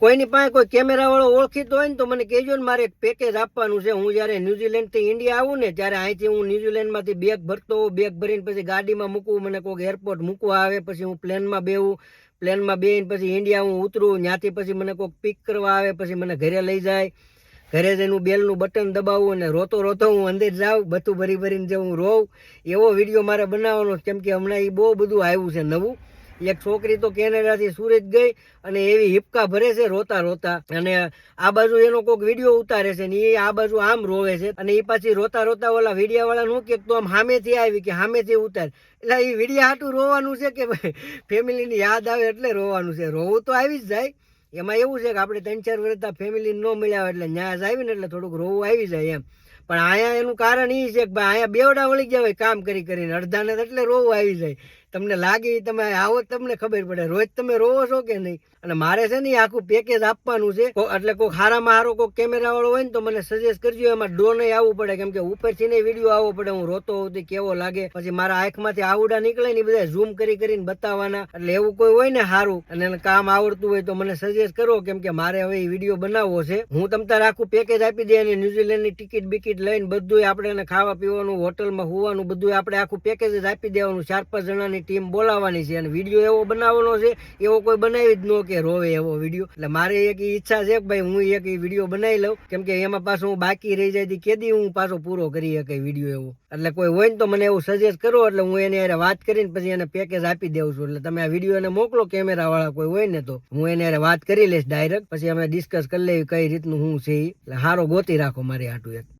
કોઈની પાસે કોઈ કેમેરા વાળો ઓળખીતો હોય ને તો મને કહેજો ને, મારે એક પેકેજ આપવાનું છે. હું જયારે ન્યુઝીલેન્ડ થી ઇન્ડિયા આવું ને ત્યારે અહીંથી હું ન્યુઝીલેન્ડ માંથી બેગ ભરતો હોઉં, બેગ ભરીને પછી ગાડીમાં મૂકવું, મને કોઈક એરપોર્ટ મૂકવા આવે, પછી હું પ્લેનમાં બેહું, પ્લેનમાં બેહીને પછી ઇન્ડિયા હું ઉતરું, ત્યાંથી પછી મને કોઈક પિક કરવા આવે, પછી મને ઘરે લઈ જાય. ઘરે જઈને હું બેલનું બટન દબાવું અને રોતો રોતો હું અંદર જાઉં, બધું ભરી ભરીને જે હું રોઉં, એવો વિડીયો મારે બનાવવાનો. કેમ કે હમણાં એ બહુ બધું આવ્યું છે નવું. એક છોકરી તો કેનેડાથી સુરત ગઈ અને એવી હિપકા ભરે છે રોતા રોતા, અને આ બાજુ એનો કોઈક વિડીયો ઉતારે છે ને એ આ બાજુ આમ રોવે છે, અને એ પાછી રોતા રોતા ઓલા વિડીયા વાળા નું કે તું આમ સામેથી આવી કે સામેથી ઉતાર. એટલે એ વિડીયા હાટું રોવાનું છે કે ફેમિલીની યાદ આવે એટલે રોવાનું છે. રોવું તો આવી જ જાય. એમાં એવું છે કે આપણે 3-4 વર્ષ ફેમિલી ન મળ્યા હોય એટલે ન્યાસ આવી ને એટલે થોડુંક રોવું આવી જાય એમ. પણ અહીંયા એનું કારણ એ છે કે ભાઈ અહીંયા બેવડા વળી ગયા હોય કામ કરી કરીને અડધાને, એટલે રોવું આવી જાય. તમને લાગે તમે આવો તમને ખબર પડે, રોજ તમે રોવો છો કે નહીં. અને મારે છે ને આખું પેકેજ આપવાનું છે, એટલે કોઈ હારામાં હારો કોઈ કેમેરા વાળો હોય ને તો મને સજેસ્ટ કરજો. એમાં ડ્રોન આવવું પડે, કેમ કે ઉપરથી ને વિડીયો આવવો પડે, હું રોતો હોઉં કેવો લાગે, પછી મારા આંખમાંથી આવડા નીકળે ને એ બધા ઝૂમ કરી કરીને બતાવવાના. એટલે એવું કોઈ હોય ને સારું અને એને કામ આવડતું હોય તો મને સજેસ્ટ કરો, કેમ કે મારે હવે એ વિડીયો બનાવવો છે. હું તમ તારે આખું પેકેજ આપી દે, અને ન્યુઝીલેન્ડની ટિકિટ બિકિટ લઈને બધું આપણે એને ખાવા પીવાનું, હોટલમાં હોવાનું બધું આપણે આખું પેકેજ જ આપી દેવાનું. 4-5 જણાની ટીમ બોલાવવાની છે અને વિડીયો એવો બનાવવાનો છે, એવો કોઈ બનાવી જ ન કે રોવે એવો વિડીયો. એટલે મારે એક ઈચ્છા છે કે ભાઈ હું એક વિડીયો બનાવી લઉં, કેમ કે એમાં પાછું હું બાકી રહી જાય કેદી હું પાછો પૂરો કરી શકે વિડીયો એવો. એટલે કોઈ હોય ને તો મને એવું સજેસ્ટ કરો, એટલે હું એને વાત કરીને પછી એને પેકેજ આપી દઉં છું. એટલે તમે આ વિડીયો એને મોકલો, કેમેરા વાળા કોઈ હોય ને તો હું એને વાત કરી લઈશ ડાયરેક્ટ, પછી અમે ડિસ્કસ કરી લઈએ કઈ રીતનું હું છે. એટલે હારો ગોતી રાખો મારી હાટું એક.